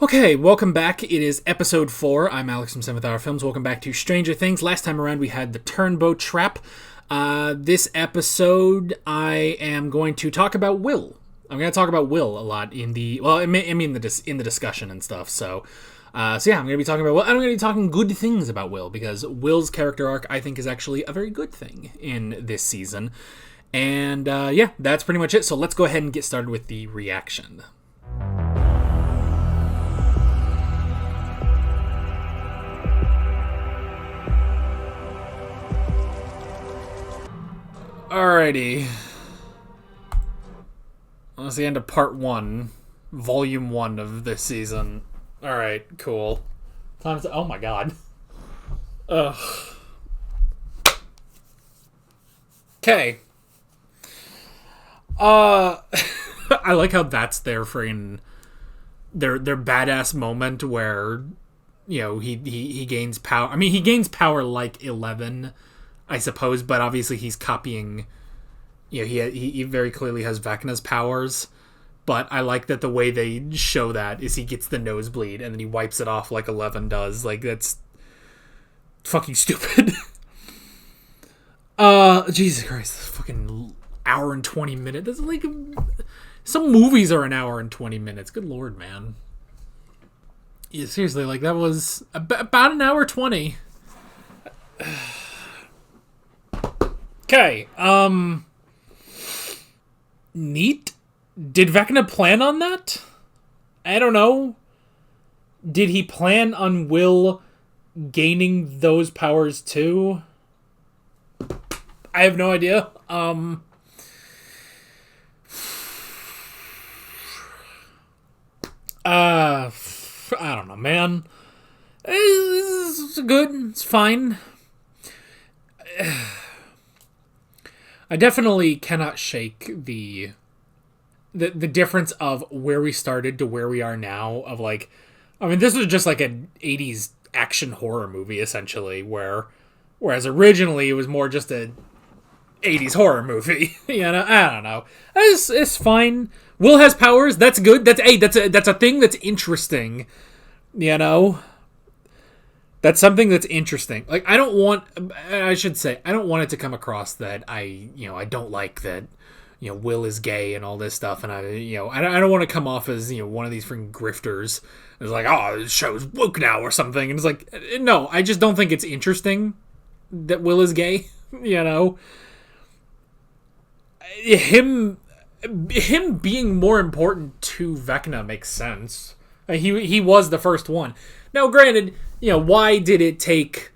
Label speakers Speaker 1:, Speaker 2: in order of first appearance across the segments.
Speaker 1: Okay, welcome back. It is episode 4. I'm Alex from 7th Hour Films. Welcome back to Stranger Things. Last time around, we had the Turnboat Trap. This episode, I am going to talk about Will. I'm going to talk about Will a lot in the... Well, in the discussion and stuff. So yeah, I'm going to be talking about Will. I'm going to be talking good things about Will, because Will's character arc, I think, is actually a very good thing in this season. And yeah, that's pretty much it. So let's go ahead and get started with the reaction. Alrighty. That's the end of part 1. Volume 1 of this season. Alright, cool. Time to... Oh my god. Ugh. Okay. I like how that's their freaking... Their badass moment where, you know, he gains power. I mean, he gains power like 11... I suppose, but obviously he's copying, you know, he very clearly has Vecna's powers, but I like that the way they show that is he gets the nosebleed and then he wipes it off like 11 does. Like, that's fucking stupid. Jesus Christ, this fucking hour and 20 minutes. That's like, some movies are an hour and 20 minutes. Good lord, man. Yeah, seriously, like, that was about an hour 20. Okay, neat. Did Vecna plan on that? I don't know. Did he plan on Will gaining those powers too? I have no idea. I don't know, man. It's good. It's fine. I definitely cannot shake the difference of where we started to where we are now. Of like, I mean, this was just like an 80s action horror movie, essentially, whereas originally it was more just a 80s horror movie. You know, I don't know. It's fine. Will has powers. That's good. That's a thing that's interesting. You know? That's something that's interesting. Like, I don't want it to come across that I don't like that, you know, Will is gay and all this stuff. And I don't want to come off as, you know, one of these freaking grifters. It's like, oh, this show's woke now or something. And it's like, no, I just don't think it's interesting that Will is gay. You know, him being more important to Vecna makes sense. He was the first one. Now, granted, you know, why did it take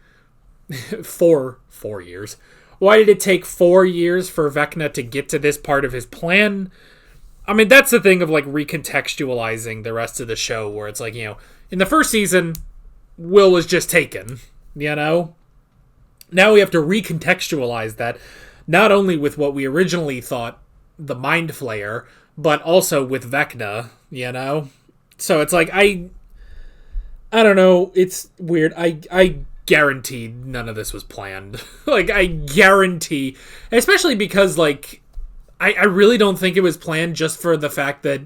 Speaker 1: 4 years? Why did it take 4 years for Vecna to get to this part of his plan? I mean, that's the thing of, like, recontextualizing the rest of the show, where it's like, you know, in the first season, Will was just taken, you know? Now we have to recontextualize that, not only with what we originally thought the Mind Flayer, but also with Vecna, you know? So it's like, I don't know, it's weird. I guarantee none of this was planned. Like, I guarantee, especially because, like, I really don't think it was planned, just for the fact that,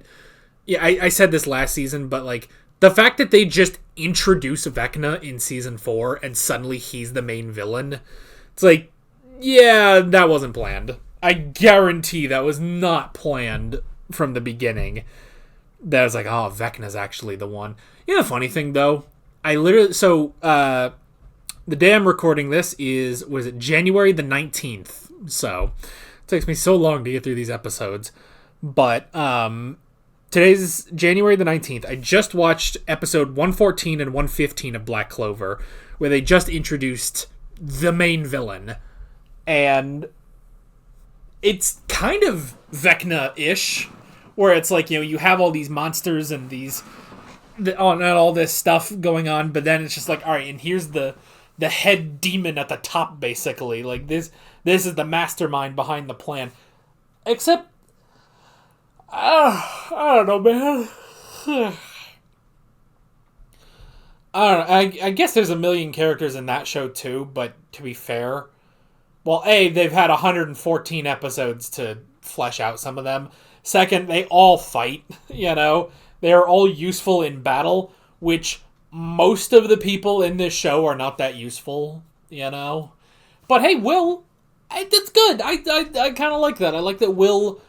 Speaker 1: yeah, I said this last season, but, like, the fact that they just introduce Vecna in season 4 and suddenly he's the main villain, it's like, yeah, that wasn't planned. I guarantee that was not planned from the beginning. That was like, oh, Vecna's actually the one. You know, the funny thing, though, the day I'm recording this was it January the 19th, so it takes me so long to get through these episodes, but today's January the 19th. I just watched episode 114 and 115 of Black Clover, where they just introduced the main villain, and it's kind of Vecna-ish, where it's like, you know, you have all these monsters and all this stuff going on, but then it's just like, all right, and here's the head demon at the top, basically. Like, this is the mastermind behind the plan. Except, I don't know, man. I don't know. I guess there's a million characters in that show too, but to be fair, well, A, they've had 114 episodes to flesh out some of them. Second, they all fight, you know? They are all useful in battle, which most of the people in this show are not that useful, you know? But hey, Will, that's good. I kind of like that. I like that Will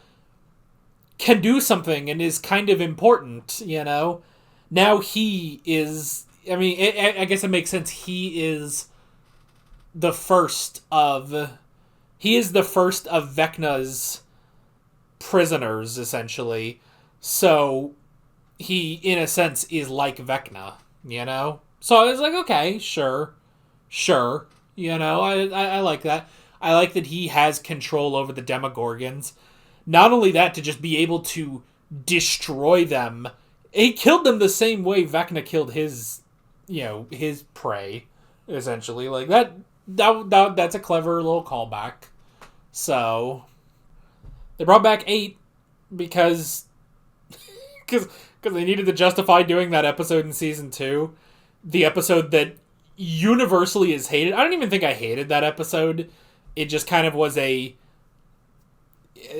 Speaker 1: can do something and is kind of important, you know? Now he is. I mean, I guess it makes sense. He is the first of. He is the first of Vecna's prisoners, essentially. So he, in a sense, is like Vecna, you know? So I was like, okay, sure. You know, I like that. I like that he has control over the Demogorgons. Not only that, to just be able to destroy them. He killed them the same way Vecna killed his, his prey, essentially. Like, that's a clever little callback. So, they brought back 8 because they needed to justify doing that episode in season 2. The episode that universally is hated. I don't even think I hated that episode. It just kind of was a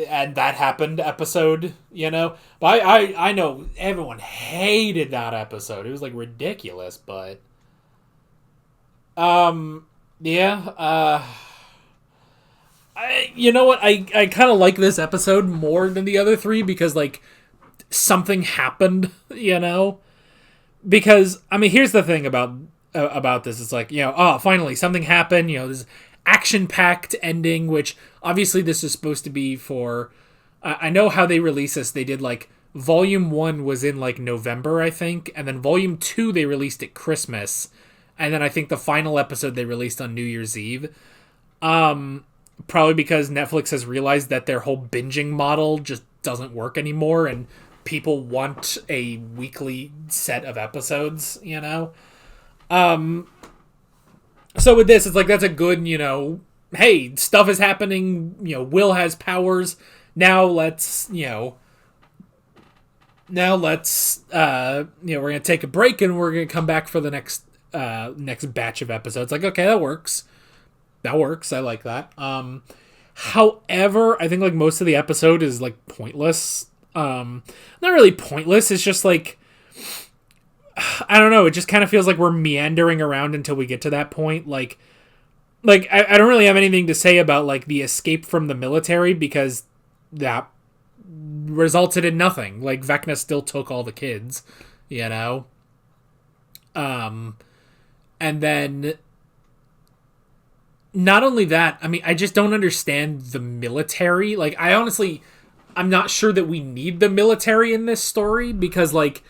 Speaker 1: and that happened episode, you know? But I know everyone hated that episode. It was like ridiculous, but yeah, you know what? I kind of like this episode more than the other 3 because like something happened, you know? Because I mean, here's the thing about this. It's like, finally something happened, this action-packed ending, which obviously this is supposed to be for I know how they release this. They did like volume 1 was in like November, I think, and then volume 2 they released at Christmas, and then I think the final episode they released on New Year's Eve. Probably because Netflix has realized that their whole binging model just doesn't work anymore, and people want a weekly set of episodes, you know? So with this, it's like, that's a good, hey, stuff is happening, Will has powers, now let's, we're gonna take a break and we're gonna come back for the next batch of episodes. Like, okay, that works. I like that. However, I think like most of the episode is like pointless. Not really pointless. It's just like, I don't know. It just kind of feels like we're meandering around until we get to that point. Like I don't really have anything to say about like the escape from the military because that resulted in nothing. Like Vecna still took all the kids, you know? And then not only that, I mean, I just don't understand the military. Like, I'm not sure that we need the military in this story because, like,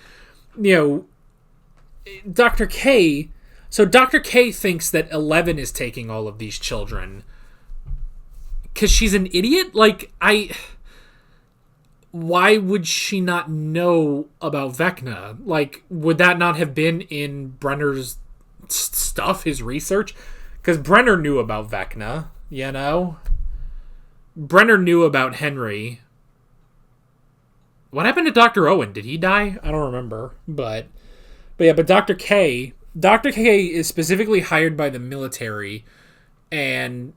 Speaker 1: Dr. K. So Dr. K thinks that 11 is taking all of these children because she's an idiot. Like, why would she not know about Vecna? Like, would that not have been in Brenner's stuff, his research? Because Brenner knew about Vecna, you know? Brenner knew about Henry. What happened to Dr. Owen? Did he die? I don't remember. But Dr. K is specifically hired by the military, and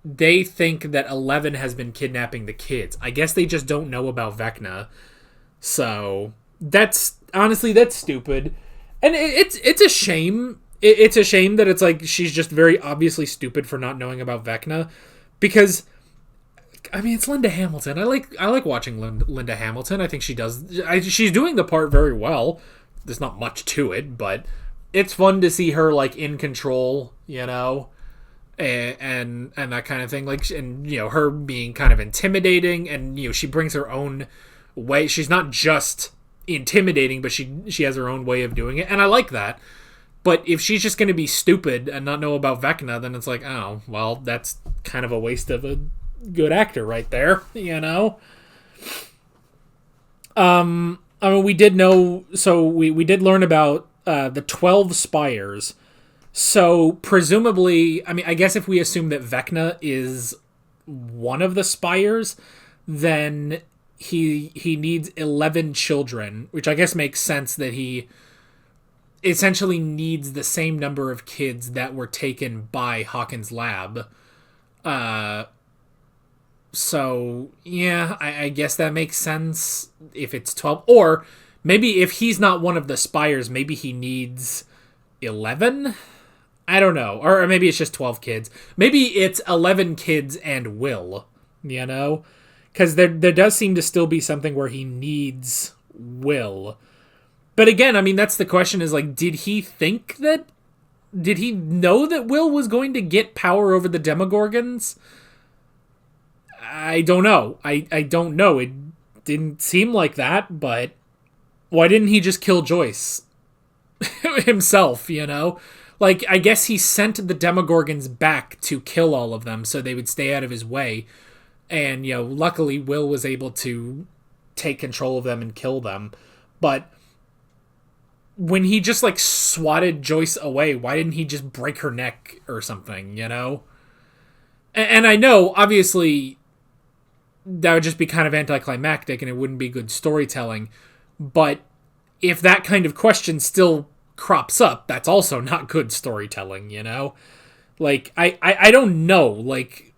Speaker 1: they think that 11 has been kidnapping the kids. I guess they just don't know about Vecna. So, that's stupid. And it's a shame. It's a shame that it's like she's just very obviously stupid for not knowing about Vecna, because I mean, it's Linda Hamilton. I like watching Linda Hamilton. I think she's doing the part very well. There's not much to it, but it's fun to see her like in control, you know, and that kind of thing. Like, and her being kind of intimidating, and she brings her own way. She's not just intimidating, but she has her own way of doing it, and I like that. But if she's just going to be stupid and not know about Vecna, then it's like, oh, well, that's kind of a waste of a good actor right there, you know? I mean, we did know, so we did learn about the 12 spires. So presumably, I mean, I guess if we assume that Vecna is one of the spires, then he needs 11 children, which I guess makes sense that he essentially needs the same number of kids that were taken by Hawkins' lab. So, yeah, I guess that makes sense if it's 12. Or Maybe if he's not one of the Spires, maybe he needs 11? I don't know. Or maybe it's just 12 kids. Maybe it's 11 kids and Will, you know? Because there does seem to still be something where he needs Will. But again, I mean, that's the question is, like, did he know that Will was going to get power over the Demogorgons? I don't know. I don't know. It didn't seem like that, but why didn't he just kill Joyce himself, you know? Like, I guess he sent the Demogorgons back to kill all of them so they would stay out of his way. And, you know, luckily Will was able to take control of them and kill them. But when he just, like, swatted Joyce away, why didn't he just break her neck or something, you know? And I know, obviously, that would just be kind of anticlimactic and it wouldn't be good storytelling. But if that kind of question still crops up, that's also not good storytelling, you know? Like, I don't know. Like,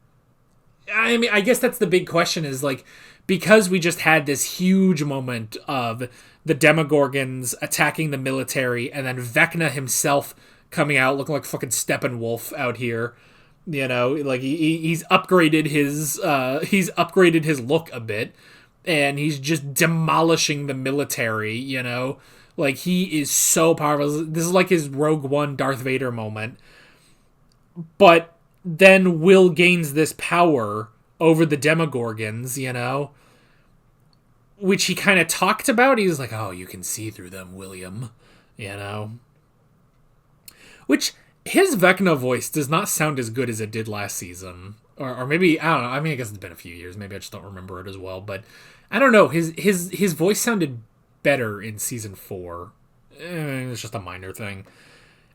Speaker 1: I mean, I guess that's the big question is, like, because we just had this huge moment of the Demogorgons attacking the military and then Vecna himself coming out looking like fucking Steppenwolf out here. You know, like he's upgraded his look a bit, and he's just demolishing the military. You know, like he is so powerful. This is like his Rogue One Darth Vader moment. But then Will gains this power over the Demogorgons. You know, which he kind of talked about. He was like, "Oh, you can see through them, William." You know, which. His Vecna voice does not sound as good as it did last season. Or maybe, I don't know. I mean, I guess it's been a few years. Maybe I just don't remember it as well. But I don't know. His voice sounded better in season 4. It's just a minor thing.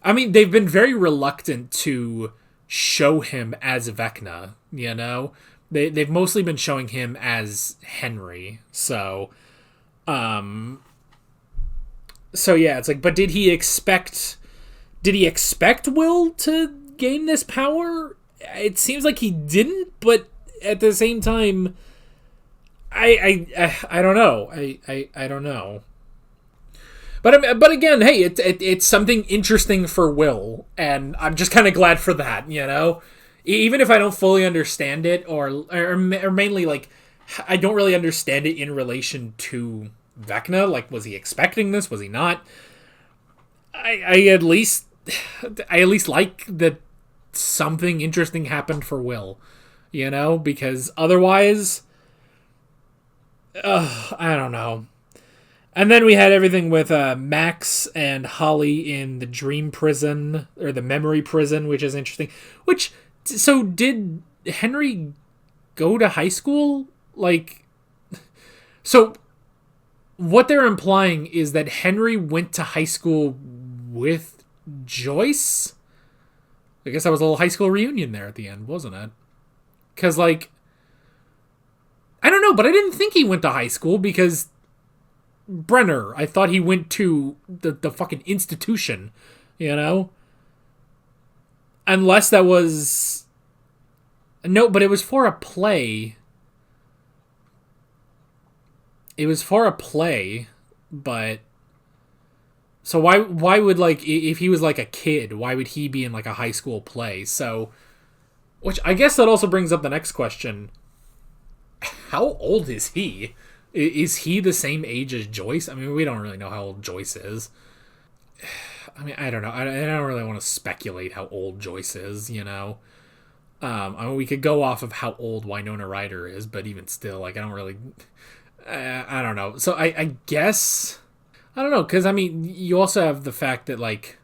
Speaker 1: I mean, they've been very reluctant to show him as Vecna, you know? They've mostly been showing him as Henry. So yeah, it's like, but did he expect Will to gain this power? It seems like he didn't, but at the same time, I don't know. I don't know. But again, hey, it's something interesting for Will, and I'm just kind of glad for that, you know? Even if I don't fully understand it, or mainly, like, I don't really understand it in relation to Vecna. Like, was he expecting this? Was he not? I at least like that something interesting happened for Will, you know, because otherwise, I don't know. And then we had everything with Max and Holly in the dream prison, or the memory prison, which is interesting. So did Henry go to high school? Like, so what they're implying is that Henry went to high school with Joyce? I guess that was a little high school reunion there at the end, wasn't it? Because, like, I don't know, but I didn't think he went to high school because Brenner, I thought he went to the fucking institution, you know? Unless that was... No, but it was for a play. It was for a play, but... So why would, like, if he was, like, a kid, why would he be in, like, a high school play? So, which I guess that also brings up the next question. How old is he? Is he the same age as Joyce? I mean, we don't really know how old Joyce is. I mean, I don't know. I don't really want to speculate how old Joyce is, you know? I mean, we could go off of how old Winona Ryder is, but even still, like, I don't really... I don't know. So I guess... I don't know, because, I mean, you also have the fact that, like,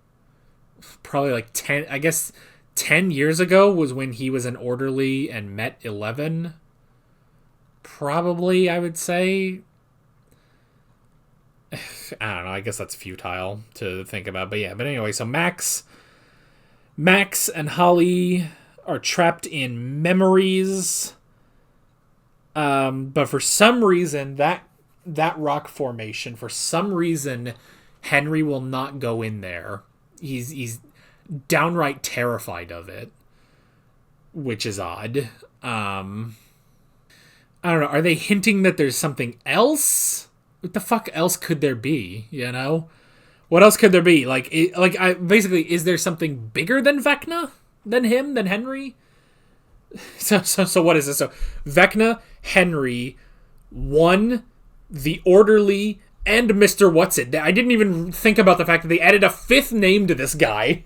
Speaker 1: probably, like, 10 years ago was when he was an orderly and met 11. Probably, I would say. I don't know, I guess that's futile to think about. But yeah, but anyway, so Max and Holly are trapped in memories. But for some reason, that rock formation, for some reason, Henry will not go in there. He's downright terrified of it, which is odd. I don't know. Are they hinting that there's something else? what the fuck else could there be? You know, what else could there be? I basically, is there something bigger than Vecna, than him, than Henry? So what is this? So Vecna, Henry, one, the Orderly, and Mr. What's-It. I didn't even think about the fact that they added a fifth name to this guy.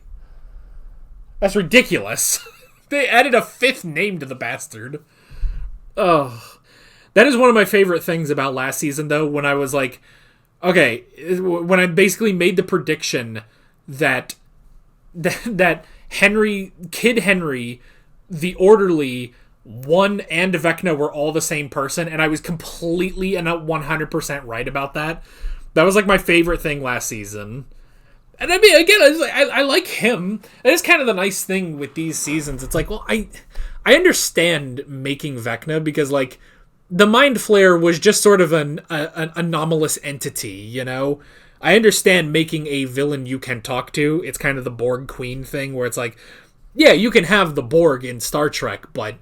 Speaker 1: That's ridiculous. They added a fifth name to the bastard. Oh, that is one of my favorite things about last season, though, when I was like, okay, when I basically made the prediction that Henry, Kid Henry, the Orderly, one, and Vecna were all the same person, and I was completely and 100% right about that. That was like my favorite thing last season. And I mean, again, I like him. That is kind of the nice thing with these seasons. It's like, well, I understand making Vecna because, like, the Mind Flayer was just sort of an anomalous entity, you know? I understand making a villain you can talk to. It's kind of the Borg Queen thing where it's like, yeah, you can have the Borg in Star Trek, but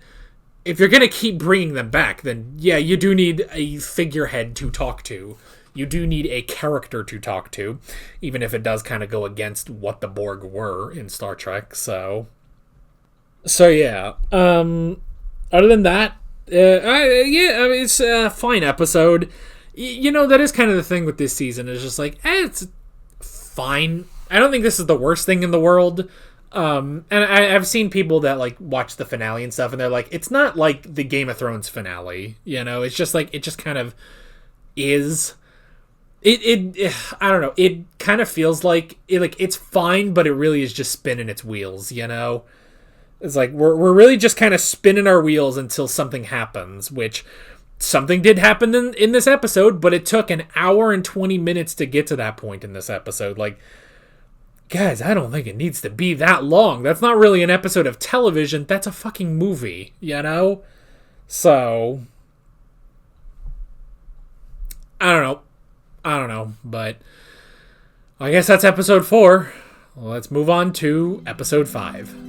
Speaker 1: if you're going to keep bringing them back, then yeah, you do need a figurehead to talk to. You do need a character to talk to, even if it does kind of go against what the Borg were in Star Trek. So yeah. Other than that, it's a fine episode. You know, that is kind of the thing with this season. It's just like, it's fine. I don't think this is the worst thing in the world. And I've seen people that like watch the finale and stuff, and they're like, it's not like the Game of Thrones finale. You know, it's just like, it just kind of is. It I don't know. It kind of feels like it's fine, but it really is just spinning its wheels. You know, it's like we're really just kind of spinning our wheels until something happens, which something did happen in this episode, but it took an hour and 20 minutes to get to that point in this episode. Like, guys, I don't think it needs to be that long. That's not really an episode of television. That's a fucking movie. You know, so I don't know, but I guess that's episode 4. Well, let's move on to episode 5.